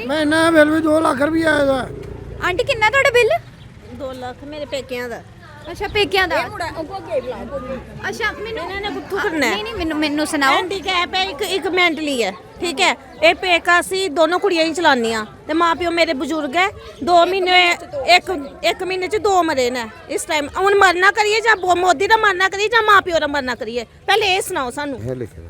महीना बिल भी 2 लाख रुपया आया था। आंटी किन्ना ਤੁਹਾਡਾ ਬਿੱਲ 2 ਲੱਖ ਮੇਰੇ ਪੇਕਿਆਂ ਦਾ। ਅੱਛਾ ਪੇਕਿਆਂ ਦਾ ਅੱਛਾ ਮੈਨੂੰ ਇਹਨਾਂ ਨੇ ਕਿੱਥੋਂ ਕਰਨਾ ਹੈ? ਨਹੀਂ ਮੈਨੂੰ ਸੁਣਾਓ ਹੈਂਡੀਕੈਪ ਹੈ, ਇੱਕ ਮੈਂਟਲੀ ਹੈ, ਠੀਕ ਹੈ। ਇਹ ਪੇਕਾ ਸੀ ਦੋਨੋਂ ਕੁੜੀਆਂ ਹੀ ਚਲਾਉਂਦੀਆਂ ਤੇ ਮਾਂ ਪਿਓ ਮੇਰੇ ਬਜ਼ੁਰਗ ਹੈ। 2 ਮਹੀਨੇ ਇੱਕ ਮਹੀਨੇ ਚ 2 ਮਰੇ ਨੇ ਇਸ ਟਾਈਮ। ਹੁਣ ਮਰਨਾ ਕਰੀਏ ਜਾਂ ਮੋਦੀ ਦਾ ਮਰਨਾ ਕਰੀਏ ਜਾਂ ਮਾਂ ਪਿਓ ਦਾ ਮਰਨਾ ਕਰੀਏ, ਪਹਿਲੇ ਇਹ ਸੁਣਾਓ ਸਾਨੂੰ। ਇਹ ਲਿਖਿਆ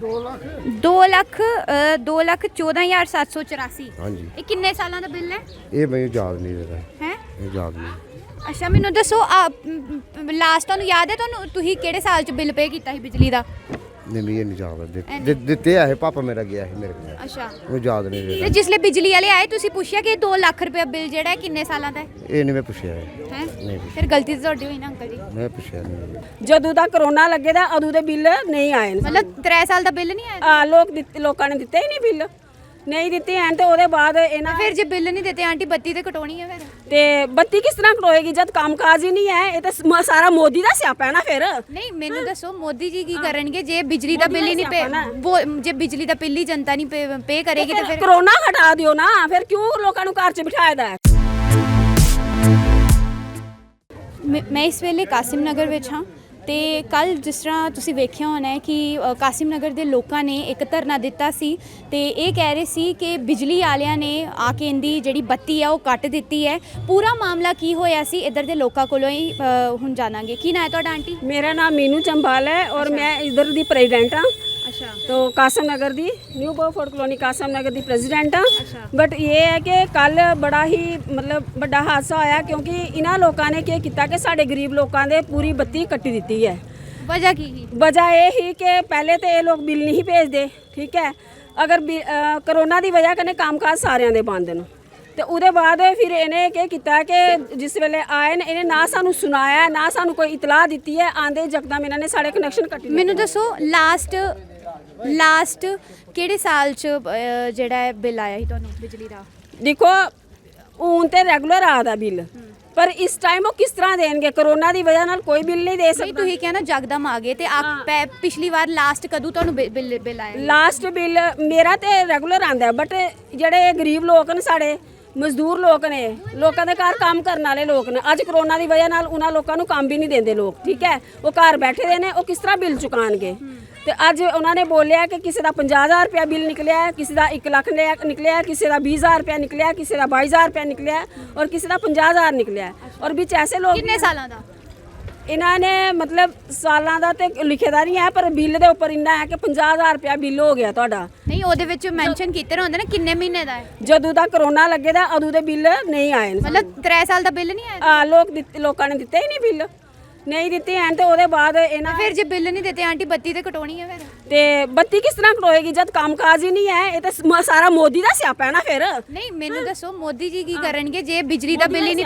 2,14,784 ਹਾਂਜੀ। ਇਹ ਕਿੰਨੇ ਸਾਲਾਂ ਦਾ ਬਿੱਲ ਹੈ? ਇਹ ਮੈਨੂੰ ਯਾਦ ਨਹੀਂ ਰਿਹਾ, ਹੈ ਇਹ ਯਾਦ ਨਹੀਂ। ਅੱਛਾ ਮੈਨੂੰ ਦੱਸੋ ਲਾਸਟ ਤੁਹਾਨੂੰ ਯਾਦ ਹੈ ਤੁਹਾਨੂੰ ਤੁਸੀਂ ਕਿਹੜੇ ਸਾਲ ਚ ਬਿੱਲ ਪੇ ਕੀਤਾ ਸੀ ਬਿਜਲੀ ਦਾ? ਨਹੀਂ ਮੈਨੂੰ ਨਹੀਂ ਯਾਦ। ਦਿੱਤੇ ਆ ਪਾਪਾ ਮੇਰਾ ਗਿਆ ਸੀ ਮੇਰੇ ਕੋਲ, ਅੱਛਾ ਉਹ ਯਾਦ ਨਹੀਂ ਤੇ ਰਿਹਾ। ਜਿਸਲੇ ਬਿਜਲੀ ਵਾਲੇ ਆਏ ਤੁਸੀਂ ਪੁੱਛਿਆ ਕਿ 2 ਲੱਖ ਰੁਪਏ ਬਿੱਲ ਜਿਹੜਾ ਹੈ ਕਿੰਨੇ ਸਾਲਾਂ ਦਾ ਹੈ? ਇਹ ਨਹੀਂ ਮੈਂ ਪੁੱਛਿਆ ਹੈ ਨਹੀਂ ਫਿਰ ਗਲਤੀ ਤਾਂ ਤੁਹਾਡੀ ਹੋਈ ਨਾ ਅੰਕਲ ਜੀ। ਮੈਂ ਪੁੱਛਿਆ ਨਹੀਂ। ਜਦੋਂ ਦਾ ਕਰੋਨਾ ਲੱਗੇ ਦਾ ਉਦੋਂ ਦੇ ਬਿੱਲ ਨਹੀਂ ਆਏ ਨੇ। ਮਤਲਬ 3 ਸਾਲ ਦਾ ਬਿੱਲ ਨਹੀਂ ਆਇਆ? ਲੋਕਾਂ ਨੇ ਦਿੱਤੇ ਹੀ ਨਹੀਂ ਬਿੱਲ, ਨਹੀਂ ਦਿੱਤੇ ਐਨ ਤੇ ਉਹਦੇ ਬਾਅਦ ਇਹਨਾਂ ਫਿਰ ਜੇ ਬਿੱਲ ਨਹੀਂ ਦਿੱਤੇ ਆਂਟੀ ਬੱਤੀ ਤੇ ਕਟਾਉਣੀ ਹੈ ਫਿਰ? ਤੇ ਬੱਤੀ ਕਿਸ ਤਰ੍ਹਾਂ ਕਟੋਏਗੀ ਜਦ ਕੰਮਕਾਜ ਹੀ ਨਹੀਂ ਹੈ? ਇਹ ਤਾਂ ਸਾਰਾ ਮੋਦੀ ਦਾ ਸਿਆਪਾ ਹੈ ਨਾ ਫਿਰ। ਨਹੀਂ ਮੈਨੂੰ ਦੱਸੋ ਮੋਦੀ ਜੀ ਕੀ ਕਰਨਗੇ ਜੇ ਬਿਜਲੀ ਦਾ ਬਿੱਲ ਹੀ ਨਹੀਂ ਜੇ ਬਿਜਲੀ ਦਾ ਬਿੱਲ ਹੀ ਜਨਤਾ ਨਹੀਂ ਪੇ ਕਰੇਗੀ ਤੇ ਫਿਰ ਕਰੋਨਾ ਹਟਾ ਦਿਓ ਨਾ, ਫਿਰ ਕਿਉਂ ਲੋਕਾਂ ਨੂੰ ਘਰ 'ਚ ਬਿਠਾਇਆ ਦਾ? ਮੈਂ ਇਸ ਵੇਲੇ ਕਾਸਿਮ ਨਗਰ ਵਿੱਚ ਹਾਂ ਤੇ ਕੱਲ ਜਿਸ ਤਰ੍ਹਾਂ ਤੁਸੀਂ ਵੇਖਿਆ ਹੋਣਾ ਹੈ ਕਿ ਕਾਸਿਮ ਨਗਰ ਦੇ ਲੋਕਾਂ ਨੇ ਇੱਕ ਧਰਨਾ ਦਿੱਤਾ ਸੀ ਤੇ ਇਹ ਕਹਿ ਰਹੇ ਸੀ ਕਿ ਬਿਜਲੀ ਵਾਲਿਆਂ ਨੇ ਆ ਕੇ ਇਹਦੀ ਜਿਹੜੀ ਬੱਤੀ ਹੈ ਉਹ ਕੱਟ ਦਿੱਤੀ ਹੈ। ਪੂਰਾ ਮਾਮਲਾ ਕੀ ਹੋਇਆ ਸੀ ਇੱਧਰ ਦੇ ਲੋਕਾਂ ਕੋਲੋਂ ਹੀ ਹੁਣ ਜਾਣਾਂਗੇ। ਕੀ ਨਾਂ ਹੈ ਤੁਹਾਡਾ ਆਂਟੀ? ਮੇਰਾ ਨਾਮ मीनू चंबाल है और मैं इधर दी प्रेजिडेंट हाँ। अच्छा तो कासम नगर दी न्यू बोफोर्ड कॉलोनी कासम नगर दी प्रेजिडेंट हाँ। बट ये है कि कल बड़ा ही मतलब बड़ा हादसा होया क्योंकि इन्हां लोगों ने क्या किया कि साडे गरीब लोगों ने पूरी बत्ती कट्टी दी है। वजह की ही? वजह ये ही कि पहले तो ये लोग बिल नहीं भेजते, ठीक है। अगर करोना की वजह कन्नै कामकाज सारिਆਂ ਦੇ ਬੰਦ ਨੇ ਤੇ ਉਹਦੇ ਬਾਅਦ ਫਿਰ ਇਹਨੇ ਕੀ ਕੀਤਾ ਕਿ ਜਿਸ ਵੇਲੇ ਆਏ ਨੇ ਇਹਨੇ ਨਾ ਸਾਨੂੰ ਸੁਣਾਇਆ ਨਾ ਸਾਨੂੰ ਕੋਈ ਇਤਲਾਹ ਦਿੱਤੀ ਹੈ। ਆਂਦੇ ਜਕਦਮ ਇਹਨਾਂ ਨੇ ਸਾਡੇ ਕਨੈਕਸ਼ਨ ਕੱਟੀ। ਮੈਨੂੰ ਦੱਸੋ ਲਾਸਟ ਕਿਹੜੇ ਸਾਲ ਚ ਜਿਹੜਾ ਹੈ ਬਿੱਲ ਆਇਆ ਸੀ ਤੁਹਾਨੂੰ ਬਿਜਲੀ ਦਾ? ਦੇਖੋ ਹੁਣ ਤੇ ਰੈਗੂਲਰ ਆਦਾ ਬਿੱਲ, ਪਰ ਇਸ ਟਾਈਮ ਉਹ ਕਿਸ ਤਰ੍ਹਾਂ ਦੇਣਗੇ? ਕਰੋਨਾ ਦੀ ਵਜ੍ਹਾ ਨਾਲ ਕੋਈ ਬਿੱਲ ਨਹੀਂ ਦੇ ਸਕਦਾ। ਤੁਸੀਂ ਕਹਿੰਦਾ ਜਗਦਮ ਆ ਗਏ ਤੇ ਪਿਛਲੀ ਵਾਰ ਲਾਸਟ ਕਦੋਂ ਤੁਹਾਨੂੰ ਬਿੱਲ ਆਇਆ? ਲਾਸਟ ਬਿੱਲ ਮੇਰਾ ਤੇ ਰੈਗੂਲਰ ਆਂਦਾ, ਬਟ ਜਿਹੜੇ ਗਰੀਬ ਲੋਕ ਨੇ ਸਾਡੇ ਮਜ਼ਦੂਰ ਲੋਕ ਨੇ, ਲੋਕਾਂ ਦੇ ਘਰ ਕੰਮ ਕਰਨ ਵਾਲੇ ਲੋਕ ਨੇ, ਅੱਜ ਕਰੋਨਾ ਦੀ ਵਜ੍ਹਾ ਨਾਲ ਉਹਨਾਂ ਲੋਕਾਂ ਨੂੰ ਕੰਮ ਵੀ ਨਹੀਂ ਦਿੰਦੇ ਲੋਕ, ਠੀਕ ਹੈ। ਉਹ ਘਰ ਬੈਠੇ ਦੇ ਨੇ, ਉਹ ਕਿਸ ਤਰ੍ਹਾਂ ਬਿੱਲ ਚੁਕਾਣਗੇ? ਤੇ ਅੱਜ ਉਹਨਾਂ ਨੇ ਬੋਲਿਆ ਕਿ ਕਿਸੇ ਦਾ 50,000 ਰੁਪਇਆ ਬਿੱਲ ਨਿਕਲਿਆ, ਕਿਸੇ ਦਾ 1 ਲੱਖ ਨਿਕਲਿਆ, ਕਿਸੇ ਦਾ 20,000 ਰੁਪਇਆ ਨਿਕਲਿਆ, ਕਿਸੇ ਦਾ 22,000 ਰੁਪਇਆ ਨਿਕਲਿਆ ਔਰ ਕਿਸੇ ਦਾ 50,000 ਨਿਕਲਿਆ। ਔਰ ਵਿੱਚ ਐਸੇ ਲੋਕ ਕਿੰਨੇ ਸਾਲਾਂ ਦਾ? ਇਹਨਾਂ ਨੇ ਮਤਲਬ ਸਾਲਾਂ ਦਾ ਤੇ ਲਿਖੇਦਾ ਨਹੀਂ ਹੈ, ਪਰ ਬਿੱਲ ਦੇ ਉੱਪਰ ਇੰਨਾ ਹੈ ਕਿ 50,000 ਰੁਪਇਆ ਬਿੱਲ ਹੋ ਗਿਆ ਤੁਹਾਡਾ। ਨਹੀਂ ਉਹਦੇ ਵਿੱਚ ਮੈਂਸ਼ਨ ਕੀਤੇ ਹੁੰਦੇ ਨੇ ਕਿੰਨੇ ਮਹੀਨੇ ਦਾ ਹੈ। ਜਦੋਂ ਦਾ ਕਰੋਨਾ ਲੱਗੇ ਦਾ ਉਦੋਂ ਦੇ ਬਿੱਲ ਨਹੀਂ ਆਏ ਨੇ। ਮਤਲਬ 3 ਸਾਲ ਦਾ ਬਿੱਲ ਨਹੀਂ ਆਇਆ? ਲੋਕਾਂ ਨੇ ਦਿੱਤੇ ਹੀ ਨਹੀਂ ਬਿੱਲ, ਨਹੀਂ ਦਿੱਤੇ ਐਨ ਤੇ ਉਹਦੇ ਬਾਅਦ ਇਹਨਾਂ ਫਿਰ ਜੇ ਬਿੱਲ ਨਹੀਂ ਦਿੱਤੇ ਆਂਟੀ ਬੱਤੀ ਤੇ ਕਟਾਉਣੀ ਹੈ ਫਿਰ? ਤੇ ਬੱਤੀ ਕਿਸ ਤਰ੍ਹਾਂ ਕਟੋਏਗੀ ਜਦ ਕੰਮਕਾਜ ਹੀ ਨਹੀਂ ਹੈ? ਇਹ ਤਾਂ ਸਾਰਾ ਮੋਦੀ ਦਾ ਸਿਆਪਾ ਹੈ ਨਾ ਫਿਰ। ਨਹੀਂ ਮੈਨੂੰ ਦੱਸੋ ਮੋਦੀ ਜੀ ਕੀ ਕਰਨਗੇ ਜੇ ਬਿਜਲੀ ਦਾ ਬਿੱਲ ਹੀ ਨਹੀਂ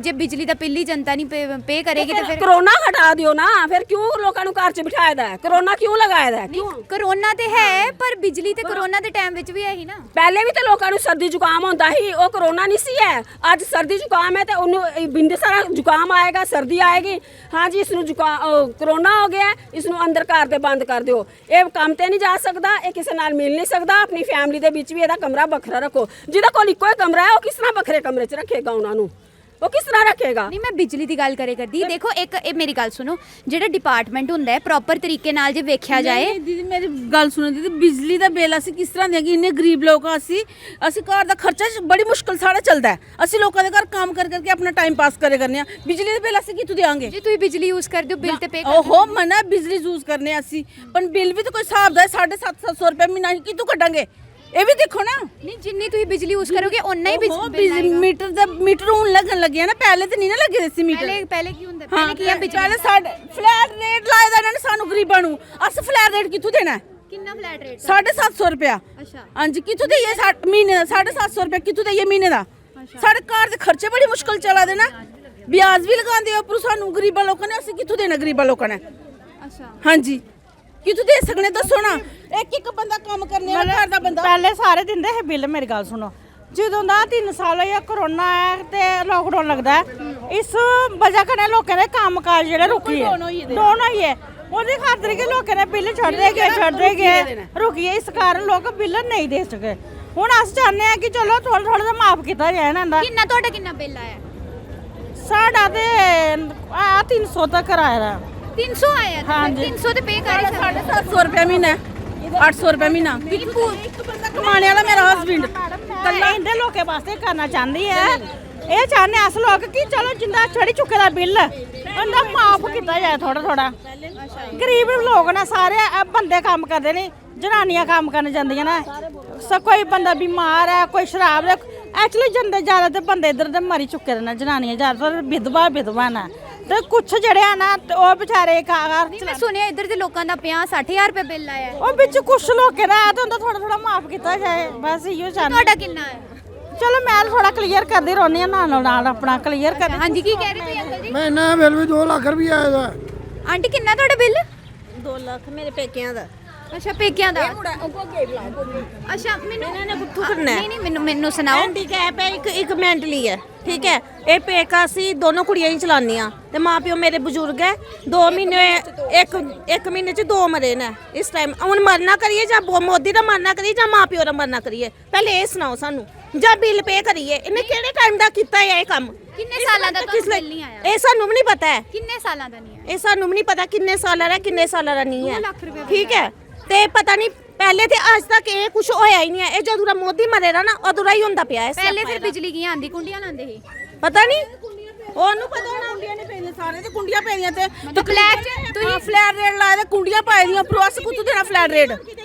ਜੇ ਬਿਜਲੀ ਦਾ ਬਿੱਲ ਹੀ ਜਨਤਾ ਨਹੀਂ ਪੇ ਕਰੇਗੀ ਤੇ ਫਿਰ ਕਰੋਨਾ ਹਟਾ ਦਿਓ ਨਾ, ਫਿਰ ਕਿਉਂ ਲੋਕਾਂ ਨੂੰ ਘਰ 'ਚ ਬਿਠਾਇਆ ਦਾ? ਕਰੋਨਾ ਕਿਉਂ ਲਗਾਇਆ ਦਾ? ਕਿਉਂ? ਕਰੋਨਾ ਤੇ ਹੈ ਪਰ ਬਿਜਲੀ ਤੇ ਕਰੋਨਾ ਦੇ ਟਾਈਮ ਵਿੱਚ ਵੀ ਹੈ ਹੀ ਨਾ। ਪਹਿਲੇ ਵੀ ਤੇ ਲੋਕਾਂ ਨੂੰ ਸਰਦੀ ਜ਼ੁਕਾਮ ਹੁੰਦਾ ਸੀ, ਉਹ ਕਰੋਨਾ ਨਹੀਂ ਸੀ ਹੈ। ਅੱਜ ਸਰਦੀ ਜ਼ੁਕਾਮ ਹੈ ਤੇ ਉਹਨੂੰ ਬਿੰਦ ਸਾਰਾ ਜ਼ੁਕਾਮ ਆਏਗਾ, ਸਰਦੀ ਆਏਗੀ। हाँ जी इसनू करोना हो गया, इसनू अंदर घर दे बंद कर दो। ये काम ते नहीं जा सकता, ये किसी नाल मिल नहीं सकता। अपनी फैमिली दे विच भी इहदा कमरा बखरा रखो। जिहदा कोल इक्को ही कमरा है वो किस तरह बखरे कमरे च रखेगा उन्होंने? वो किस तरह रखेगा? नहीं मैं बिजली की गल करे करदी। देखो एक मेरी गल सुनो, जिहड़ा डिपार्टमेंट हुंदा है प्रॉपर तरीके नाल जे वेख्या जाए। दीदी मेरी गल सुनो दीदी, बिजली दा बिल असीं किस तरह देंगे? इन्ने गरीब लोग असीं घर दा खर्चा बड़ी मुश्किल साढ़ा चलदा है। असीं लोकां दे घर काम कर करके अपना टाइम पास करे करने आ। बिजली दे बिल असीं कित्थों देंगे? जे तुसीं बिजली यूज करदे हो बिल ते पे ओहो मना बिजली यूज करने असीं, पर बिल भी तो कोई हिसाब दा 750 रुपए महीना कित्थों कड्डांगे? ਇਹ ਵੀ ਦੇਖੋ ਨਾ। ਨਹੀਂ ਜਿੰਨੀ ਤੁਸੀਂ ਬਿਜਲੀ ਯੂਜ਼ ਕਰੋਗੇ ਉਨਾ ਹੀ ਬਿਜਲੀ ਮੀਟਰ ਹੁਣ ਲੱਗਣ ਲੱਗੇ ਨਾ, ਪਹਿਲੇ ਤੇ ਨਹੀਂ ਨਾ ਲੱਗੇ ਸੀ ਮੀਟਰ। ਪਹਿਲੇ ਕੀ ਹੁੰਦਾ? ਪਹਿਲੇ ਕੀ ਆ ਬਿਜਲੀ? ਪਹਿਲੇ ਸਾਡੇ ਫਲੈਟ ਰੇਟ ਲਾਇਆ ਦਾ ਇਹਨਾਂ ਨੇ ਸਾਨੂੰ ਗਰੀਬਾਂ ਨੂੰ। ਅਸੀਂ ਫਲੈਟ ਰੇਟ ਕਿੱਥੋਂ ਦੇਣਾ? ਕਿੰਨਾ ਫਲੈਟ ਰੇਟ? 750 ਰੁਪਇਆ। ਅੱਛਾ ਹਾਂਜੀ ਕਿੱਥੋਂ ਦੇਈਏ? ਮਹੀਨੇ ਦਾ 750 ਰੁਪਇਆ ਕਿੱਥੋਂ ਦੇਈਏ ਮਹੀਨੇ ਦਾ? ਸਾਡੇ ਘਰ ਦੇ ਖਰਚੇ ਬੜੀ ਮੁਸ਼ਕਲ ਚਲਾ ਦੇ ਨਾ, ਵਿਆਜ ਵੀ ਲਗਾਉਂਦੇ ਆ ਉੱਪਰ ਸਾਨੂੰ ਗਰੀਬਾਂ ਲੋਕਾਂ ਨੇ। ਅਸੀਂ ਕਿੱਥੋਂ ਦੇਣਾ ਗਰੀਬਾਂ ਲੋਕਾਂ ਨੇ? ਅੱਛਾ ਹਾਂਜੀ ਕਿੱਥੋਂ ਦੇ ਸਕਣੇ ਦੱਸੋ ਨਾ? ਇੱਕ ਬੰਦਾ ਕੰਮ ਕਰਨੇ ਵਾਲਾ ਘਰ ਦਾ ਬੰਦਾ ਪਹਿਲੇ ਸਾਰੇ ਦਿੰਦੇ ਹੈ ਬਿੱਲ। ਮੇਰੀ ਗੱਲ ਸੁਣੋ, ਜਦੋਂ ਦਾ 3 ਸਾਲ ਹੋਇਆ ਕਰੋਨਾ ਹੈ ਤੇ ਲਾਕਡਾਊਨ ਲੱਗਦਾ ਹੈ, ਇਸ ਵਜ੍ਹਾ ਕਰਕੇ ਲੋਕਾਂ ਦੇ ਕੰਮ ਕਾਜ ਜਿਹੜੇ ਰੁਕੀ ਹੈ ਡਾਊਨ ਹੋਈ ਹੈ। ਉਹਦੇ ਖਾਤਰ ਕਿ ਲੋਕਾਂ ਨੇ ਬਿੱਲ ਛੱਡਦੇ ਗਏ ਰੁਕੀ ਹੈ। ਇਸ ਕਾਰਨ ਲੋਕ ਬਿੱਲ ਨਹੀਂ ਦੇ ਸਕੇ। ਹੁਣ ਅਸੀਂ ਚਾਹੁੰਦੇ ਆ ਕਿ ਚਲੋ ਥੋੜਾ ਥੋੜਾ ਜਿਹਾ ਮਾਫ ਕੀਤਾ ਜਾਏ ਇਹਨਾਂ ਦਾ। ਕਿੰਨਾ ਤੁਹਾਡਾ ਕਿੰਨਾ ਬਿੱਲ ਆਇਆ? ਸਾਡਾ ਤੇ ਆ 300 ਤੱਕ ਆਇਆ ਦਾ। 300 ਆਇਆ? ਹਾਂਜੀ। 300 ਤੇ ਪੇ ਕਰ ਹੀ ਸਕਦੇ। 700 ਰੁਪਏ ਮਹੀਨਾ 800 ਰੁਪਏ ਮਹੀਨਾ ਕਮਾਣੇ ਵਾਲਾ ਮੇਰਾ ਹਸਬੰਡ ਕੱਲਾ ਇਹਦੇ ਲੋਕੇ ਵਾਸਤੇ ਕਰਨਾ ਚਾਹੁੰਦੀ ਹੈ। ਇਹ ਚਾਹੁੰਦੇ ਅਸ ਲੋਕ ਕਿ ਚਲੋ ਜਿੰਦਾ ਛੜੀ ਚੁੱਕੇ ਦਾ ਬਿੱਲ ਉਹਦਾ ਮਾਫ ਕੀਤਾ ਜਾਏ ਥੋੜਾ ਥੋੜਾ। ਗਰੀਬ ਲੋਕ ਨੇ ਸਾਰੇ ਬੰਦੇ ਕੰਮ ਕਰਦੇ ਨੇ, ਜਨਾਨੀਆਂ ਕੰਮ ਕਰਨ ਜਾਂਦੀਆਂ ਨੇ। ਕੋਈ ਬੰਦਾ ਬਿਮਾਰ ਹੈ, ਕੋਈ ਸ਼ਰਾਬ ਦੇ ਐਕਚੁਅਲੀ ਜੰਦੇ ਜ਼ਿਆਦਾ ਤੇ ਬੰਦੇ ਇੱਧਰ ਦੇ ਮਰੀ ਚੁੱਕੇ ਨੇ, ਜਨਾਨੀਆਂ ਜ਼ਿਆਦਾਤਰ ਵਿਧਵਾ ਨੇ ਤੇ ਕੁਛ ਜਿਹੜੇ ਆ ਨਾ ਤੇ ਉਹ ਵਿਚਾਰੇ ਕਾਗਰ ਮੈਂ ਸੁਣਿਆ ਇੱਧਰ ਦੇ ਲੋਕਾਂ ਦਾ 50-60,000 ਰੁਪਏ ਬਿੱਲ ਆਇਆ। ਉਹ ਵਿੱਚ ਕੁਛ ਲੋਕੇ ਦਾ ਤੇ ਉਹਦਾ ਥੋੜਾ ਥੋੜਾ ਮਾਫ ਕੀਤਾ ਜਾਏ, ਬਸ ਇਹੋ ਚਾਹੁੰਦੇ। ਤੁਹਾਡਾ ਕਿੰਨਾ ਹੈ? ਚਲੋ ਮੈਂ ਥੋੜਾ ਕਲੀਅਰ ਕਰਦੀ ਰਹਿੰਦੀ ਆ, ਨਾਲ ਆਪਣਾ ਕਲੀਅਰ ਕਰ। ਹਾਂਜੀ ਕੀ ਕਹਿ ਰਹੇ ਤੁਸੀਂ ਅੰਕਲ ਜੀ? ਮੈਂ ਨਾ ਬਿੱਲ ਵੀ 2 ਲੱਖ ਰੁਪਏ ਆਇਆ ਦਾ। ਆਂਟੀ ਕਿੰਨਾ ਤੁਹਾਡਾ ਬਿੱਲ? 2 ਲੱਖ ਮੇਰੇ ਪੇਕਿਆਂ ਦਾ। ਅੱਛਾ ਪੇਕਿਆਂ ਦਾ। ਅੱਛਾ ਮੈਨੂੰ ਨਹੀਂ ਮੈਨੂੰ ਸੁਣਾਓ। ਹੈਂਡੀਕੈਪ ਹੈ, ਇੱਕ ਮੈਂਟਲੀ ਹੈ, ਠੀਕ ਹੈ। ਇਹ ਪੇਕਾ ਸੀ ਦੋਨੋਂ ਕੁੜੀਆਂ ਹੀ ਚਲਾਨੀਆਂ ਤੇ ਮਾਂ ਪਿਓ ਮੇਰੇ ਬਜ਼ੁਰਗ ਹੈ। 2 ਮਹੀਨੇ ਇੱਕ ਮਹੀਨੇ ਚ 2 ਮਰੇ ਨੇ ਇਸ ਟਾਈਮ। ਹੁਣ ਮਰਨਾ ਕਰੀਏ ਜਾਂ ਮੋਦੀ ਦਾ ਮਰਨਾ ਕਰੀਏ ਜਾਂ ਮਾਂ ਪਿਓ ਦਾ ਮਰਨਾ ਕਰੀਏ, ਪਹਿਲੇ ਇਹ ਸੁਣਾਓ ਸਾਨੂੰ। ਜਾਂ ਬਿੱਲ ਪੇ ਕਰੀਏ। ਇਹਨੇ ਕਿਹੜੇ ਟਾਈਮ ਦਾ ਕੀਤਾ ਹੈ ਇਹ ਕੰਮ? ਕਿੰਨੇ ਸਾਲਾਂ ਦਾ ਤੁਹਾਨੂੰ ਬਿੱਲ ਨਹੀਂ ਆਇਆ? ਇਹ ਸਾਨੂੰ ਵੀ ਨਹੀਂ ਪਤਾ ਹੈ। ਕਿੰਨੇ ਸਾਲਾਂ ਦਾ ਨਹੀਂ ਆਇਆ? ਇਹ ਸਾਨੂੰ ਵੀ ਨਹੀਂ ਪਤਾ ਕਿੰਨੇ ਸਾਲਾਂ ਦਾ ਕਿੰਨੇ ਸਾਲਾਂ ਦਾ ਨਹੀਂ 2 ਹੈ, ਲੱਖ ਰੁਪਏ ਠੀਕ ਹੈ। ਤੇ ਪਤਾ ਨਹੀਂ ਪਹਿਲੇ ਤੇ ਅੱਜ ਤੱਕ ਇਹ ਕੁਝ ਹੋਇਆ ਹੀ ਨਹੀਂ ਹੈ। ਇਹ ਜਦੋਂ ਦਾ ਮੋਦੀ ਮਰੇਗਾ ਨਾ ਉਦੋਂ ਦਾ ਹੀ ਹੁੰਦਾ ਪਿਆ ਹੈ। ਪਹਿਲੇ ਫਿਰ ਬਿਜਲੀ ਕੀ ਆਂਦੀ? ਕੁੰਡੀਆਂ ਲਾਉਂਦੇ ਸੀ। ਪਤਾ ਨਹੀਂ ਉਹਨੂੰ ਪਤਾ ਨਾ। ਕੁੰਡੀਆਂ ਨੇ ਪੈਣੀਆਂ ਸਾਰੇ ਤੇ ਕੁੰਡੀਆਂ ਪੈਣੀਆਂ ਤੇ ਫਲੈਟ ਚ ਤੁਸੀਂ ਫਲੈਟ ਰੇਟ ਲਾਇਆ ਤੇ ਕੁੰਡੀਆਂ ਪਾਈ ਦੀਆਂ। ਪ੍ਰੋਸ ਕੁੱਤੂ ਦੇਣਾ ਫਲੈਟ ਰੇਟ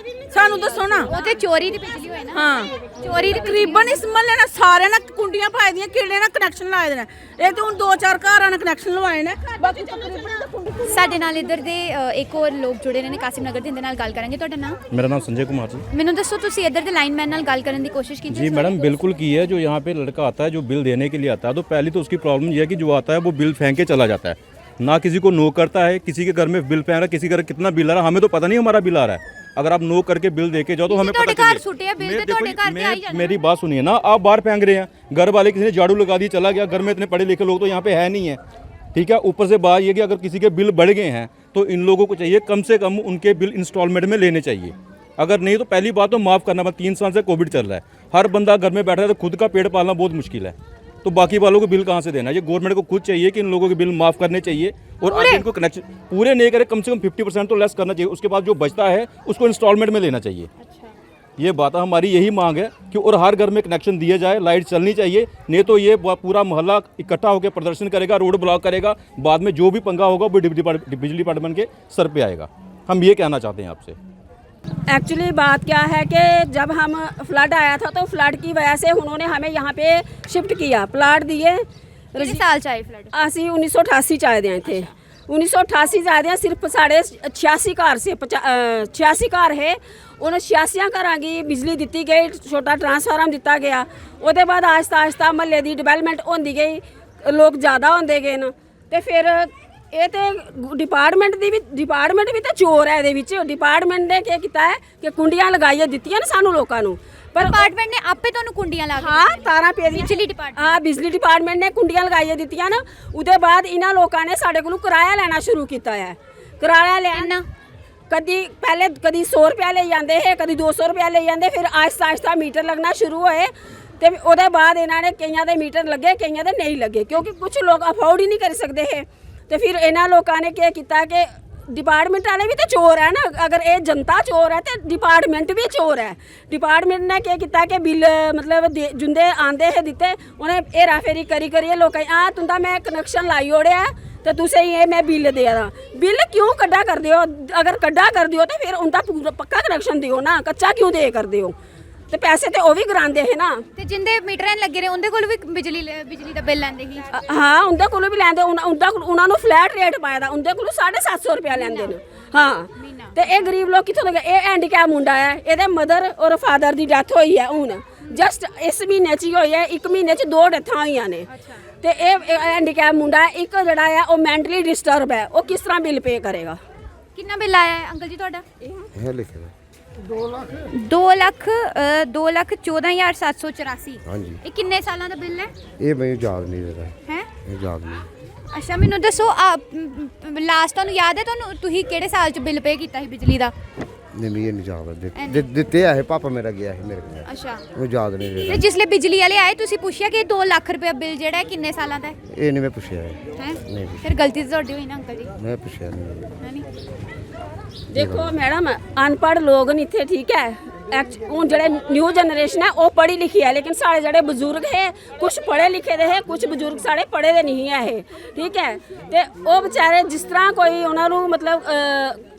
ਸਾਨੂੰ ਦੱਸੋ ਨਾ। ਉਹ ਤੇ ਚੋਰੀ ਦੀ ਬਿਜਲੀ ਹੋਏ ਨਾ। ਹਾਂ ਚੋਰੀ ਦੀ ਤਕਰੀਬਨ ਇਸ ਮਹੱਲੇ ਨਾਲ ਸਾਰਿਆਂ ਨਾਲ ਕੁੰਡੀਆਂ ਪਾਈ ਦੀਆਂ, ਕਿਹੜੇ ਨਾਲ ਕਨੈਕਸ਼ਨ ਲਾਏ ਦੇ ਨੇ। ਇਹ ਤੇ ਹੁਣ 2-4 ਘਰਾਂ ਨਾਲ ਕਨੈਕਸ਼ਨ ਲਵਾਏ ਨੇ, ਬਾਕੀ ਤਕਰੀਬਨ ਸਾਡੇ ਨਾਲ ਇੱਧਰ ਦੇ ਇੱਕ ਹੋਰ ਲੋਕ ਜੁੜੇ ਨੇ ਕਾਸਿਮ ਨਗਰ ਦੇ, ਇਹਦੇ ਨਾਲ ਗੱਲ ਕਰਾਂਗੇ। ਤੁਹਾਡਾ ਨਾਮ? मेरा नाम संजय कुमार जी। ਮੈਨੂੰ ਦੱਸੋ ਤੁਸੀਂ ਇੱਧਰ ਦੇ ਲਾਈਨਮੈਨ ਨਾਲ ਗੱਲ ਕਰਨ ਦੀ ਕੋਸ਼ਿਸ਼ ਕੀਤੀ? जी मैडम बिल्कुल की है। जो यहाँ पे लड़का आता है जो बिल देने के लिए आता है, तो पहली तो उसकी प्रॉब्लम ये है कि जो आता है वो बिल फेंक के चला जाता है, ना किसी को नो करता है। किसी के घर में बिल फेंक रहा है, किसी के घर कितना बिल आ रहा है हमें तो पता नहीं हमारा बिल आ रहा है। अगर आप नो करके बिल दे के जाओ तो हमें पता चले। मेरी बात सुनिए ना, आप बाहर फेंक रहे हैं, घर वाले किसी ने झाड़ू लगा दी चला गया। घर में इतने पढ़े लिखे लोग तो यहाँ पे है नहीं है, ठीक है। ऊपर से बात ये कि अगर किसी के बिल बढ़ गए हैं तो इन लोगों को चाहिए कम से कम उनके बिल इंस्टॉलमेंट में लेने चाहिए। अगर नहीं तो पहली बात तो माफ़ करना। 3 साल से कोविड चल रहा है, हर बंदा घर में बैठा है तो खुद का पेट पालना बहुत मुश्किल है, तो बाकी वालों को बिल कहाँ से देना? ये गवर्नमेंट को खुद चाहिए कि इन लोगों के बिल माफ़ करने चाहिए और आगे इनको कनेक्शन पूरे नहीं करे, कम से कम 50% तो लेस करना चाहिए। उसके बाद जो बचता है उसको इंस्टॉलमेंट में लेना चाहिए। ये बात हमारी यही मांग है कि और हर घर में कनेक्शन दिए जाए, लाइट चलनी चाहिए। नहीं तो ये पूरा मोहल्ला इकट्ठा होकर प्रदर्शन करेगा, रोड ब्लॉक करेगा, बाद में जो भी पंगा होगा वो बिजली डिपार्टमेंट के सर पे आएगा। हम ये कहना चाहते हैं आपसे। एक्चुअली बात क्या है कि जब हम फ्लड आया था तो फ्लड की वजह से उन्होंने हमें यहाँ पे शिफ्ट किया, प्लाट दिए। किस साल च आए फ्लड? ਅਸੀਂ 1988 ਚ ਆਏ ਦੇ ਇੱਥੇ। 1988 ਚ ਆਏ ਦੇ ਸਿਰਫ ਸਾਡੇ 86 ਘਰ ਸੇ 86 ਘਰ ਹੈ। ਉਹਨਾਂ 86 ਘਰਾਂ ਦੀ ਬਿਜਲੀ ਦਿੱਤੀ ਗਈ, ਛੋਟਾ ਟਰਾਂਸਫਾਰਮ ਦਿੱਤਾ ਗਿਆ। ਉਹਦੇ ਬਾਅਦ ਆਹਿਸਤਾ ਆਹਿਸਤਾ ਮਹੱਲੇ ਦੀ ਡਿਵੈਲਪਮੈਂਟ ਹੁੰਦੀ ਗਈ, ਲੋਕ ਜ਼ਿਆਦਾ ਹੁੰਦੇ ਗਏ ਨੇ ਤੇ ਫਿਰ ਇਹ ਤੇ ਡਿਪਾਰਟਮੈਂਟ ਵੀ ਤਾਂ ਚੋਰ ਹੈ ਇਹਦੇ ਵਿੱਚ। ਡਿਪਾਰਟਮੈਂਟ ਨੇ ਕੀ ਕੀਤਾ ਹੈ ਕਿ ਕੁੰਡੀਆਂ ਲਗਾਈਆਂ ਦਿੱਤੀਆਂ ਨੇ ਸਾਨੂੰ ਲੋਕਾਂ ਨੂੰ, ਪਰ ਡਿਪਾਰਟਮੈਂਟ ਨੇ ਆਪੇ ਤੁਹਾਨੂੰ ਕੁੰਡੀਆਂ ਲਾ ਕੇ ਹਾਂ ਤਾਰਾਂ ਪੇ ਬਿਜਲੀ ਡਿਪਾਰਟਮੈਂਟ। ਹਾਂ ਬਿਜਲੀ ਡਿਪਾਰਟਮੈਂਟ ਨੇ ਕੁੰਡੀਆਂ ਲਗਾਈਆਂ ਦਿੱਤੀਆਂ ਨਾ। ਉਹਦੇ ਬਾਅਦ ਇਹਨਾਂ ਲੋਕਾਂ ਨੇ ਸਾਡੇ ਕੋਲੋਂ ਕਿਰਾਇਆ ਲੈਣਾ ਸ਼ੁਰੂ ਕੀਤਾ ਹੈ। ਕਿਰਾਇਆ ਲੈਣਾ ਕਦੀ 100 ਰੁਪਇਆ ਲੈ ਜਾਂਦੇ ਹੈ, ਕਦੀ 200 ਰੁਪਇਆ ਲੈ ਜਾਂਦੇ। ਫਿਰ ਆਹਿਸਤਾ ਆਹਿਸਤਾ ਮੀਟਰ ਲੱਗਣਾ ਸ਼ੁਰੂ ਹੋਏ ਤੇ ਉਹਦੇ ਬਾਅਦ ਇਹਨਾਂ ਨੇ ਕਈਆਂ ਦੇ ਮੀਟਰ ਲੱਗੇ, ਕਈਆਂ ਦੇ ਨਹੀਂ ਲੱਗੇ, ਕਿਉਂਕਿ ਕੁਝ ਲੋਕ ਅਫੋਰਡ ਹੀ ਨਹੀਂ ਕਰ ਸਕਦੇ ਹੈ। ਤੇ ਫਿਰ ਇਹਨਾਂ ਲੋਕਾਂ ਨੇ ਕੀ ਕੀਤਾ ਕਿ डिपार्टमेंट वाले भी तो चोर है ना। अगर ये जनता चोर है तो डिपार्टमेंट भी चोर है। डिपार्टमेंट ने क्या किया कि बिल मतलब जुंदे आंदे है दिते उन्हें हेरा फेरी करी करिए लोग तुंदा मैं कनैक्शन लाई ओढ़िया तो तुसे ये मैं बिल दे दा। बिल क्यों कड्डा कर दियो? अगर कड्डा कर दियो तो फिर उनका पूरा पक्का कनैक्शन दियो ना, कच्चा क्यों दे कर दियो? ਤੇ ਪੈਸੇ ਤੇ ਉਹ ਵੀ ਕਰਾਉਂਦੇ ਹੈ ਨਾ। ਤੇ ਜਿੰਦੇ ਮੀਟਰਾਂ ਲੱਗੇ ਰਹੇ ਉਹਦੇ ਕੋਲ ਵੀ ਬਿਜਲੀ ਦਾ ਬਿੱਲ ਲੈਂਦੇ ਸੀ। ਹਾਂ ਉਹਦੇ ਕੋਲੋਂ ਵੀ ਲੈਂਦੇ। ਉਹਨਾਂ ਨੂੰ ਫਲੈਟ ਰੇਟ ਪਾਇਆ ਦਾ, ਉਹਦੇ ਕੋਲੋਂ 750 ਰੁਪਇਆ ਲੈਂਦੇ ਨੇ। ਹਾਂ ਤੇ ਇਹ ਗਰੀਬ ਲੋਕ ਕਿੱਥੋਂ ਲੱਗੇ? ਇਹ ਹੈਂਡੀਕੈਪ ਮੁੰਡਾ ਹੈ, ਇਹਦੇ ਮਦਰ ਔਰ ਫਾਦਰ ਦੀ ਡੈਥ ਹੋਈ ਹੈ ਹੁਣ ਜਸਟ ਇਸ ਮਹੀਨੇ 'ਚ ਹੀ ਹੋਈ ਹੈ। 1 ਮਹੀਨੇ 'ਚ 2 ਡੈਥਾਂ ਹੋਈਆਂ ਨੇ। ਤੇ ਇਹ ਹੈਂਡੀਕੈਪ ਮੁੰਡਾ ਇੱਕ ਜਿਹੜਾ ਹੈ ਉਹ ਮੈਂਟਲੀ ਡਿਸਟਰਬ ਹੈ, ਉਹ ਕਿਸ ਤਰ੍ਹਾਂ ਬਿੱਲ ਪੇ ਕਰੇਗਾ? ਕਿੰਨਾ ਬਿੱਲ ਆਇਆ ਹੈ ਅੰਕਲ ਜੀ ਤੁਹਾਡਾ? ਇਹ ਲਿਖਿਆ 2,14,784। ਹਾਂਜੀ। ਇਹ ਕਿੰਨੇ ਸਾਲਾਂ ਦਾ ਬਿੱਲ ਹੈ? ਇਹ ਮੈਨੂੰ ਯਾਦ ਨਹੀਂ ਰਿਹਾ ਹੈ। ਇਹ ਯਾਦ ਨਹੀਂ। ਅੱਛਾ ਮੈਨੂੰ ਦੱਸੋ ਲਾਸਟ ਤੁਹਾਨੂੰ ਯਾਦ ਹੈ ਤੁਹਾਨੂੰ ਤੁਸੀਂ ਕਿਹੜੇ ਸਾਲ 'ਚ ਬਿੱਲ ਪੇ ਕੀਤਾ ਸੀ ਬਿਜਲੀ ਦਾ? ਨਹੀਂ ਮੈਨੂੰ ਨਹੀਂ ਯਾਦ ਦਿੱਤੇ ਆ ਇਹ ਪਾਪਾ ਮੇਰਾ ਗਿਆ ਸੀ ਮੇਰੇ ਕੋਲ ਅੱਛਾ ਉਹ ਯਾਦ ਨਹੀਂ ਤੇ ਰਿਹਾ ਜਿਸਲੇ ਬਿਜਲੀ ਵਾਲੇ ਆਏ ਤੁਸੀਂ ਪੁੱਛਿਆ ਕਿ 2 ਲੱਖ ਰੁਪਏ ਬਿੱਲ ਜਿਹੜਾ ਹੈ ਕਿੰਨੇ ਸਾਲਾਂ ਦਾ ਹੈ ਇਹ ਨਹੀਂ ਮੈਂ ਪੁੱਛਿਆ ਹੈਂ? ਨਹੀਂ ਪੁੱਛਿਆ। ਫਿਰ ਗਲਤੀ ਤਾਂ ਤੁਹਾਡੀ ਹੋਈ ਨਾ ਅੰਕਲ ਜੀ ਮੈਂ ਪੁੱਛਿਆ ਨਹੀਂ ਹੈ ਨਹੀਂ ਦੇਖੋ ਮੈਡਮ ਅਨਪੜ੍ਹ ਲੋਕ ਨੇ ਇੱਥੇ ਠੀਕ ਹੈ ਹੁਣ ਜਿਹੜੇ ਨਿਊ ਜਨਰੇਸ਼ਨ ਹੈ ਉਹ ਪੜ੍ਹੀ ਲਿਖੀ ਹੈ ਲੇਕਿਨ ਸਾਡੇ ਜਿਹੜੇ ਬਜ਼ੁਰਗ ਹੈ ਕੁਝ ਪੜ੍ਹੇ ਲਿਖੇ ਦੇ ਹੈ ਕੁਝ ਬਜ਼ੁਰਗ ਸਾਡੇ ਪੜ੍ਹੇ ਦੇ ਨਹੀਂ ਹੈ ਇਹ ਠੀਕ ਹੈ ਤੇ ਉਹ ਵਿਚਾਰੇ ਜਿਸ ਤਰ੍ਹਾਂ ਕੋਈ ਉਹਨਾਂ ਨੂੰ ਮਤਲਬ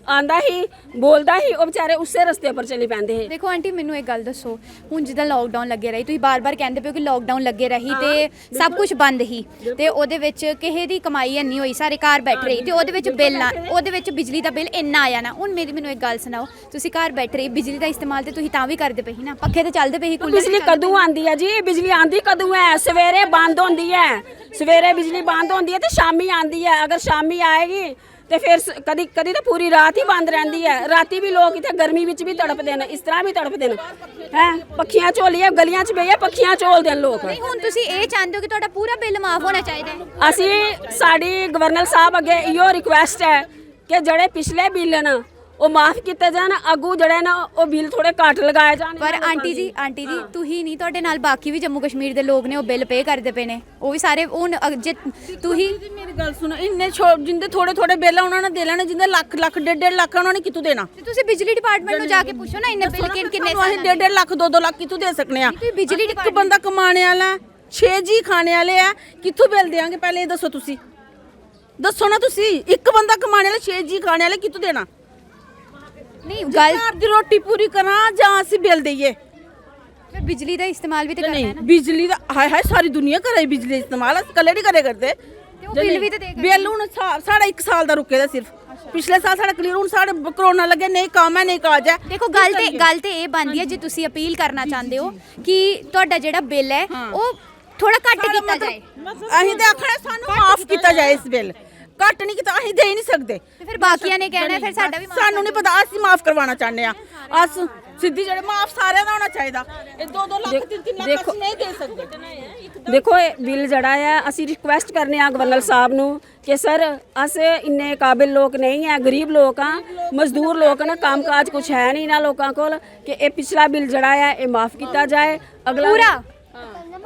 ਆਂਦਾ ਹੀ ਬੋਲਦਾ ਹੀ ਉਹ ਵਿਚਾਰੇ ਉਸੇ ਰਸਤੇ ਪਰ ਚੱਲੀ ਪੈਂਦੇ ਹੈ ਦੇਖੋ ਆਂਟੀ ਮੈਨੂੰ ਇੱਕ ਗੱਲ ਦੱਸੋ ਹੁਣ ਜਿੱਦਾਂ ਲੋਕਡਾਊਨ ਲੱਗੇ ਰਹੀ ਤੁਸੀਂ ਬਾਰ-ਬਾਰ ਕਹਿੰਦੇ ਪਿਓ ਕਿ ਲੋਕਡਾਊਨ ਲੱਗੇ ਰਹੀ ਤੇ ਸਭ ਕੁਝ ਬੰਦ ਹੀ ਤੇ ਉਹਦੇ ਵਿੱਚ ਕਿਸੇ ਦੀ ਕਮਾਈ ਇੰਨੀ ਹੋਈ ਸਾਰੇ ਘਰ ਬੈਠ ਰਹੇ ਤੇ ਉਹਦੇ ਵਿੱਚ ਬਿੱਲ ਨਾ ਉਹਦੇ ਵਿੱਚ ਬਿਜਲੀ ਦਾ ਬਿੱਲ ਇੰਨਾ ਆਇਆ ਨਾ ਹੁਣ ਮੈਨੂੰ ਇੱਕ ਗੱਲ ਸੁਣਾਓ ਤੁਸੀਂ ਘਰ ਬੈਠ ਰਹੇ ਬਿਜਲੀ ਦਾ ਇਸਤੇਮਾਲ ਤੇ ਤੁਸੀਂ ਤਾਂ ਵੀ ਕਰਦੇ ਪਏ ਸੀ ਨਾ ਪੱਖੇ ਤੇ ਚੱਲਦੇ ਪਏ ਸੀ ਕੂਲਰ ਬਿਜਲੀ ਕਦੋਂ ਆਂਦੀ ਹੈ ਜੀ ਬਿਜਲੀ ਆਂਦੀ ਕਦੋਂ ਹੈ ਸਵੇਰੇ ਬੰਦ ਹੁੰਦੀ ਹੈ ਸਵੇਰੇ ਬਿਜਲੀ ਬੰਦ ਹੁੰਦੀ ਹੈ ਤੇ ਸ਼ਾਮੀ ਆਂਦੀ ਹੈ ਅਗਰ ਸ਼ਾਮੀ ਆਏਗੀ ਤੇ ਫਿਰ ਕਦੀ ਕਦੀ ਤਾਂ ਪੂਰੀ ਰਾਤ ਹੀ ਬੰਦ ਰਹਿੰਦੀ ਹੈ ਰਾਤੀ ਵੀ ਲੋਕ ਇੱਥੇ ਗਰਮੀ ਵਿੱਚ ਵੀ ਤੜਪਦੇ ਨੇ ਇਸ ਤਰ੍ਹਾਂ ਵੀ ਤੜਪਦੇ ਨੇ ਹੈ ਪੱਖੀਆਂ ਝੋਲੀਆਂ ਗਲੀਆਂ 'ਚ ਬਈਏ ਪੱਖੀਆਂ ਝੋਲਦੇ ਨੇ ਲੋਕ ਨਹੀਂ ਹੁਣ ਤੁਸੀਂ ਇਹ ਚਾਹੁੰਦੇ ਹੋ ਕਿ ਤੁਹਾਡਾ ਪੂਰਾ ਬਿੱਲ ਮਾਫ ਹੋਣਾ ਚਾਹੀਦਾ ਹੈ ਅਸੀਂ ਸਾਡੀ ਗਵਰਨਰ ਸਾਹਿਬ ਅੱਗੇ ਇਹੋ ਰਿਕੁਐਸਟ ਹੈ ਕਿ ਜਿਹੜੇ ਪਿਛਲੇ ਬਿੱਲ ਨੇ ਉਹ ਮਾਫ ਕੀਤੇ ਜਾਣ ਅੱਗੂ ਜਿਹੜੇ ਨਾ ਉਹ ਬਿੱਲ ਥੋੜੇ ਘੱਟ ਲਗਾਏ ਜਾਣ ਪਰ ਆਂਟੀ ਜੀ ਤੁਸੀਂ ਨਹੀਂ ਤੁਹਾਡੇ ਨਾਲ ਬਾਕੀ ਵੀ ਜੰਮੂ ਕਸ਼ਮੀਰ ਦੇ ਲੋਕ ਨੇ ਉਹ ਬਿੱਲ ਪੇ ਕਰਦੇ ਪਏ ਨੇ ਉਹ ਵੀ ਸਾਰੇ ਹੁਣ ਜੇ ਤੁਸੀਂ ਮੇਰੀ ਗੱਲ ਸੁਣੋ ਇੰਨੇ ਜਿੰਦੇ ਥੋੜੇ ਥੋੜੇ ਬਿੱਲ ਉਹਨਾਂ ਨੇ ਦੇ ਲੈਣੇ ਜਿੰਦੇ ਲੱਖ 1.5 ਲੱਖ ਉਹਨਾਂ ਨੇ ਕਿੱਥੋਂ ਦੇਣਾ ਤੇ ਤੁਸੀਂ ਬਿਜਲੀ ਡਿਪਾਰਟਮੈਂਟ ਨੂੰ ਜਾ ਕੇ ਪੁੱਛੋ ਨਾ ਇੰਨੇ ਬਿੱਲ ਕਿੰਨੇ ਅਸੀਂ 1.5 ਲੱਖ 2 ਲੱਖ ਕਿੱਥੋਂ ਦੇ ਸਕਨੇ ਆ ਤੁਸੀਂ ਬਿਜਲੀ ਇੱਕ ਬੰਦਾ ਕਮਾਣੇ ਵਾਲਾ 6 ਜੀ ਖਾਣੇ ਵਾਲੇ ਆ ਕਿੱਥੋਂ ਬਿੱਲ ਦੇਾਂਗੇ ਪਹਿਲੇ ਇਹ ਦੱਸੋ ਤੁਸੀਂ ਦੱਸੋ ਨਾ ਤੁਸੀਂ ਇੱਕ ਬੰਦਾ ਕਮਾਣੇ ਵਾਲਾ 6 ਜੀ ਖਾਣੇ ਵਾਲੇ ਕਿੱਥੋਂ ਦੇਣਾ ਨਹੀਂ ਗੱਲ ਘਰ ਦੀ ਰੋਟੀ ਪੂਰੀ ਕਰਾਂ ਜਾਂ ਅਸੀਂ ਬਿੱਲ ਦਈਏ ਫਿਰ ਬਿਜਲੀ ਦਾ ਇਸਤੇਮਾਲ ਵੀ ਤੇ ਕਰਨਾ ਨਹੀਂ ਹੈ ਨਾ ਬਿਜਲੀ ਦਾ ਹਾਏ ਹਾਏ ਸਾਰੀ ਦੁਨੀਆ ਕਰੇ ਬਿਜਲੀ ਦਾ ਇਸਤੇਮਾਲ ਅਸੀਂ ਇਕੱਲੇ ਨਹੀਂ ਕਰੇ ਕਰਦੇ ਤੇ ਉਹ ਬਿੱਲ ਵੀ ਤੇ ਦੇ ਬਿੱਲ ਹੁਣ ਸਾਡਾ 1 ਸਾਲ ਦਾ ਰੁਕੇ ਦਾ ਸਿਰਫ ਪਿਛਲੇ ਸਾਲ ਸਾਡਾ ਕਲੀਅਰ ਹੁਣ ਸਾਡੇ ਕਰੋਨਾ ਲੱਗੇ ਨਹੀਂ ਕੰਮ ਹੈ ਨਹੀਂ ਕਾਜ ਹੈ ਦੇਖੋ ਗੱਲ ਤੇ ਇਹ ਬਣਦੀ ਹੈ ਜੇ ਤੁਸੀਂ ਅਪੀਲ ਕਰਨਾ ਚਾਹੁੰਦੇ ਹੋ ਕਿ ਤੁਹਾਡਾ ਜਿਹੜਾ ਬਿੱਲ ਹੈ ਉਹ ਥੋੜਾ ਘੱਟ ਕੀਤਾ ਜਾਏ ਅਸੀਂ ਤੇ ਆਖਣਾ ਸਾਨੂੰ ਮਾਫ ਕੀਤਾ ਜਾਏ ਇਸ ਬਿੱਲ ਘੱਟ ਨਹੀਂ ਕੀਤਾ ਅਸੀਂ ਦੇ ਹੀ ਨਹੀਂ ਸਕਦੇ ਤੇ ਫਿਰ ਬਾਕੀਆਂ ਨੇ ਕਹਿਣਾ ਫਿਰ ਸਾਡਾ ਵੀ ਸਾਨੂੰ ਨਹੀਂ ਪਤਾ ਅਸੀਂ ਮਾਫ ਕਰਵਾਉਣਾ ਚਾਹੁੰਦੇ ਆ ਅਸ ਸਿੱਧੀ ਜਿਹੜੇ ਮਾਫ ਸਾਰਿਆਂ ਦਾ ਹੋਣਾ ਚਾਹੀਦਾ ਇਹ 2-2 ਲੱਖ 3-3 ਲੱਖ ਅਸੀਂ ਨਹੀਂ ਦੇ ਸਕਦੇ ਦੇਖੋ ਇਹ ਬਿੱਲ ਜਿਹੜਾ ਹੈ ਅਸੀਂ ਰਿਕੁਐਸਟ ਕਰਨੇ ਆ ਗਵਰਨਰ ਸਾਹਿਬ ਨੂੰ ਕਿ ਸਰ ਅਸ ਇੰਨੇ ਕਾਬਿਲ ਲੋਕ ਨਹੀਂ ਹੈ ਗਰੀਬ ਲੋਕ ਆ ਮਜ਼ਦੂਰ ਲੋਕ ਨੇ ਕੰਮਕਾਜ ਕੁਝ ਹੈ ਨਹੀਂ ਨਾ ਲੋਕਾਂ ਕੋਲ ਕਿ ਇਹ ਪਿਛਲਾ ਬਿੱਲ ਜਿਹੜਾ ਹੈ ਇਹ ਮਾਫ ਕੀਤਾ ਜਾਏ ਅਗਲਾ ਪੂਰਾ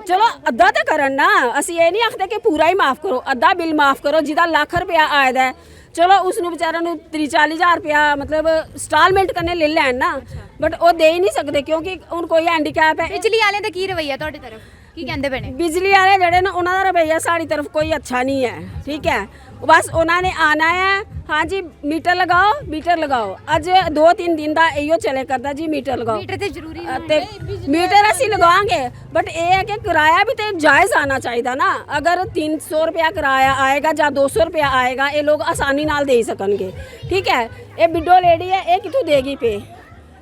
ਚਲੋ ਅੱਧਾ ਤਾਂ ਕਰਨ ਨਾ ਅਸੀਂ ਇਹ ਨਹੀਂ ਆਖਦੇ ਕਿ ਪੂਰਾ ਹੀ ਮਾਫ ਕਰੋ ਅੱਧਾ ਬਿੱਲ ਮਾਫ ਕਰੋ ਜਿਹਦਾ ਲੱਖ ਰੁਪਇਆ ਆਇਦਾ ਹੈ ਚਲੋ ਉਸ ਨੂੰ ਵਿਚਾਰਿਆਂ ਨੂੰ 30-40 ਰੁਪਇਆ ਮਤਲਬ ਇੰਸਟਾਲਮੈਂਟ ਕਰਨੇ ਲੈ ਲੈਣ ਨਾ ਬਟ ਉਹ ਦੇ ਹੀ ਨਹੀਂ ਸਕਦੇ ਕਿਉਂਕਿ ਹੁਣ ਕੋਈ ਹੈਂਡੀਕੈਪ ਹੈ ਬਿਜਲੀ ਵਾਲਿਆਂ ਦਾ ਕੀ ਰਵੱਈਆ ਤੁਹਾਡੀ ਤਰਫ ਕੀ ਕਹਿੰਦੇ ਪਏ ਨੇ ਬਿਜਲੀ ਵਾਲੇ ਜਿਹੜੇ ਨੇ ਉਹਨਾਂ ਦਾ ਰਵੱਈਆ ਸਾਡੀ ਤਰਫ ਕੋਈ ਅੱਛਾ ਨਹੀਂ ਹੈ ਠੀਕ ਹੈ ਬਸ ਉਹਨਾਂ ਨੇ ਆਣਾ ਹੈ ਹਾਂਜੀ ਮੀਟਰ ਲਗਾਓ ਅੱਜ 2-3 ਦਿਨ ਦਾ ਇਹੋ ਚਲੇ ਕਰਦਾ ਜੀ ਮੀਟਰ ਲਗਾਓ ਮੀਟਰ ਤੇ ਜ਼ਰੂਰੀ ਹੈ ਤੇ ਮੀਟਰ ਅਸੀਂ ਲਗਾਵਾਂਗੇ ਬਟ ਇਹ ਹੈ ਕਿ ਕਿਰਾਇਆ ਵੀ ਤੇ ਜਾਇਜ਼ ਆਣਾ ਚਾਹੀਦਾ ਨਾ ਅਗਰ 300 ਰੁਪਇਆ ਕਿਰਾਇਆ ਆਏਗਾ ਜਾਂ 200 ਰੁਪਇਆ ਆਏਗਾ ਇਹ ਲੋਕ ਆਸਾਨੀ ਨਾਲ ਦੇ ਸਕਣਗੇ ਠੀਕ ਹੈ ਇਹ ਬਿੱਡੋ ਲੇਡੀ ਹੈ ਇਹ ਕਿੱਥੋਂ ਦੇਗੀ ਪੇ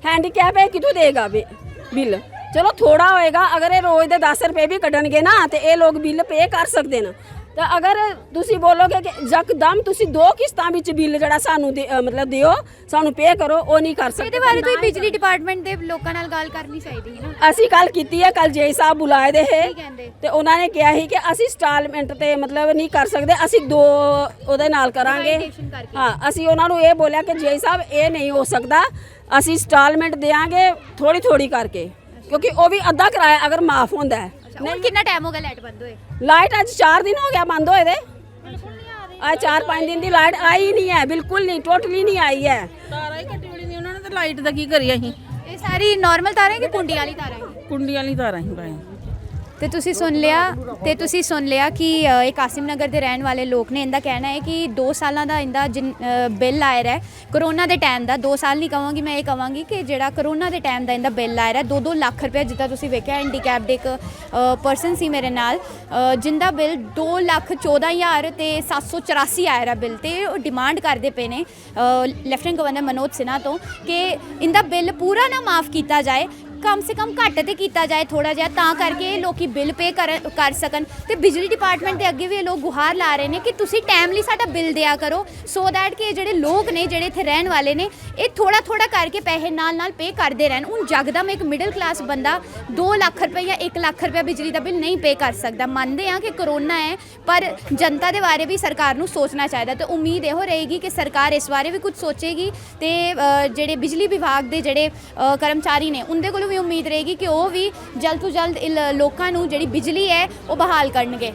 ਹੈਂਡੀਕੈਪ ਹੈ ਕਿੱਥੋਂ ਦੇਗਾ ਬਿੱਲ ਚਲੋ ਥੋੜਾ ਹੋਏਗਾ ਅਗਰ ਇਹ ਰੋਜ਼ ਦੇ 10 ਰੁਪਏ ਵੀ ਕੱਢਣਗੇ ਨਾ ਤੇ ਇਹ ਲੋਕ ਬਿੱਲ ਪੇ ਕਰ ਸਕਦੇ ਨੇ ਤਾਂ ਅਗਰ ਤੁਸੀਂ ਬੋਲੋਗੇ ਕਿ ਯਕਦਮ ਤੁਸੀਂ 2 ਕਿਸ਼ਤਾਂ ਵਿੱਚ ਬਿੱਲ ਜਿਹੜਾ ਸਾਨੂੰ ਮਤਲਬ ਦਿਓ ਸਾਨੂੰ ਪੇ ਕਰੋ ਉਹ ਨਹੀਂ ਕਰ ਸਕਦੇ ਇਹਦੇ ਬਾਰੇ ਤੁਸੀਂ ਬਿਜਲੀ ਡਿਪਾਰਟਮੈਂਟ ਦੇ ਲੋਕਾਂ ਨਾਲ ਗੱਲ ਕਰਨੀ ਚਾਹੀਦੀ ਹੈ ਨਾ ਅਸੀਂ ਕੱਲ ਕੀਤੀ ਹੈ ਕੱਲ ਜੇ ਸਾਹਿਬ ਬੁਲਾਏ ਦੇ ਹੈ ਕੀ ਕਹਿੰਦੇ ਤੇ ਉਹਨਾਂ ਨੇ ਕਿਹਾ ਸੀ ਕਿ ਅਸੀਂ ਇੰਸਟਾਲਮੈਂਟ ਤੇ ਮਤਲਬ ਨਹੀਂ ਕਰ ਸਕਦੇ ਅਸੀਂ 2 ਉਹਦੇ ਨਾਲ ਕਰਾਂਗੇ Validation ਕਰਕੇ। ਹਾਂ ਅਸੀਂ ਉਹਨਾਂ ਨੂੰ ਇਹ ਬੋਲਿਆ ਕਿ ਜੇ ਸਾਹਿਬ ਇਹ ਨਹੀਂ ਹੋ ਸਕਦਾ ਅਸੀਂ ਇੰਸਟਾਲਮੈਂਟ ਦੇਾਂਗੇ ਥੋੜੀ ਕਰਕੇ ਕਿਉਂਕਿ ਉਹ ਵੀ ਅੱਧਾ ਕਿਰਾਇਆ ਅਗਰ ਮਾਫ ਹੁੰਦਾ ਹੈ ਹੁਣ ਕਿੰਨਾ ਟਾਈਮ ਹੋ ਗਿਆ ਲਾਈਟ ਬੰਦ ਹੋਏ ਲਾਈਟ ਅੱਜ 4 ਦਿਨ ਹੋ ਗਿਆ ਬੰਦ ਹੋਏ ਦੇ ਅੱਜ 4-5 ਦਿਨ ਦੀ ਲਾਈਟ ਆਈ ਨਹੀਂ ਹੈ ਬਿਲਕੁਲ ਨਹੀਂ ਟੋਟਲੀ ਨਹੀਂ ਆਈ ਹੈ ਤਾਰਾਂ ਹੀ ਕੱਟੀ ਹੋਈ ਨਹੀਂ ਉਹਨਾਂ ਨੇ ਤਾਂ ਲਾਈਟ ਦਾ ਕੀ ਕਰੀ ਅਸੀਂ ਇਹ ਸਾਰੀ ਨਾਰਮਲ ਤਾਰਾਂ ਹੈ ਕਿ ਕੁੰਡੀ ਵਾਲੀ ਤਾਰਾਂ ਹੈ ਕੁੰਡੀਆਂ ਵਾਲੀ ਤਾਰਾਂ ਹੀ ਪਾਏ ਤੇ ਤੁਸੀਂ ਸੁਣ ਲਿਆ ਕਿ ਇਹ ਕਾਸਿਮ ਨਗਰ ਦੇ ਰਹਿਣ ਵਾਲੇ ਲੋਕ ਨੇ ਇਹਦਾ ਕਹਿਣਾ ਹੈ ਕਿ 2 ਸਾਲਾਂ ਦਾ ਇਹਦਾ ਬਿੱਲ ਆਇਆ ਹੈ ਕਰੋਨਾ ਦੇ ਟਾਈਮ ਦਾ 2 ਸਾਲ ਨਹੀਂ ਕਹਾਂਗੀ ਮੈਂ ਇਹ ਕਹਾਂਗੀ ਕਿ ਜਿਹੜਾ ਕਰੋਨਾ ਦੇ ਟਾਈਮ ਦਾ ਇਹਦਾ ਬਿੱਲ ਆਇਆ ਹੈ 2-2 ਲੱਖ ਰੁਪਏ ਜਿੱਦਾਂ ਤੁਸੀਂ ਵੇਖਿਆ ਹੈਂਡੀਕੈਪਡ ਇੱਕ ਪਰਸਨ ਸੀ ਮੇਰੇ ਨਾਲ ਜਿੰਦਾ ਬਿੱਲ 2,14,000 ਤੇ 784 ਆਇਆ ਹੈ ਬਿੱਲ ਤੇ ਉਹ ਡਿਮਾਂਡ ਕਰਦੇ ਪਏ ਨੇ ਲੈਫਟੀਨੈਂਟ ਗਵਰਨਰ ਮਨੋਜ ਸਿਨਹਾ ਤੋਂ ਕਿ ਇਹਦਾ ਬਿੱਲ ਪੂਰਾ ਨਾ ਮਾਫ ਕੀਤਾ ਜਾਏ ਕਮ ਸੇ ਕਮ ਘੱਟ ਤੇ ਕੀਤਾ ਜਾਏ ਥੋੜਾ ਜਿਹਾ, ਤਾਂ ਕਰਕੇ ਲੋਕੀ ਬਿੱਲ ਪੇ ਕਰ ਸਕਣ। ਤੇ ਬਿਜਲੀ ਡਿਪਾਰਟਮੈਂਟ ਦੇ ਅੱਗੇ ਵੀ ਇਹ ਲੋਕ ਗੁਹਾਰ ਲਾ ਰਹੇ ਨੇ ਕਿ ਤੁਸੀਂ ਟਾਈਮਲੀ ਸਾਡਾ ਬਿੱਲ ਦਿਆ ਕਰੋ, ਸੋ ਦੈਟ ਕਿ ਜਿਹੜੇ ਲੋਕ ਨੇ ਜਿਹੜੇ ਇੱਥੇ ਰਹਿਣ ਵਾਲੇ ਨੇ ਇਹ ਥੋੜਾ ਥੋੜਾ ਕਰਕੇ ਪੈਸੇ ਨਾਲ ਪੇ ਕਰਦੇ ਰਹਿਣ। ਹੁਣ ਜਗਦਮ ਇੱਕ ਮਿਡਲ ਕਲਾਸ ਬੰਦਾ 2 ਲੱਖ ਰੁਪਏ ਜਾਂ 1 ਲੱਖ ਰੁਪਏ ਬਿਜਲੀ ਦਾ ਬਿੱਲ ਨਹੀਂ ਪੇ ਕਰ ਸਕਦਾ। ਮੰਨਦੇ ਆ ਕਿ ਕਰੋਨਾ ਹੈ, ਪਰ ਜਨਤਾ ਦੇ ਬਾਰੇ ਵੀ ਸਰਕਾਰ ਨੂੰ ਸੋਚਣਾ ਚਾਹੀਦਾ ਤੇ ਉਮੀਦ ਇਹੋ ਰਹੇਗੀ ਕਿ ਸਰਕਾਰ ਇਸ ਬਾਰੇ ਵੀ ਕੁਝ ਸੋਚੇਗੀ ਤੇ ਜਿਹੜੇ ਬਿਜਲੀ ਵਿਭਾਗ ਦੇ ਜਿਹੜੇ ਕਰਮਚਾਰੀ ਨੇ ਉਹਦੇ ਕੋਲੋਂ ਵੀ ਉਮੀਦ ਰਹੇਗੀ ਕਿ ਉਹ ਵੀ ਜਲਦ ਤੋਂ ਜਲਦ ਲੋਕਾਂ ਨੂੰ ਜਿਹੜੀ ਬਿਜਲੀ ਹੈ ਉਹ ਬਹਾਲ ਕਰਨਗੇ।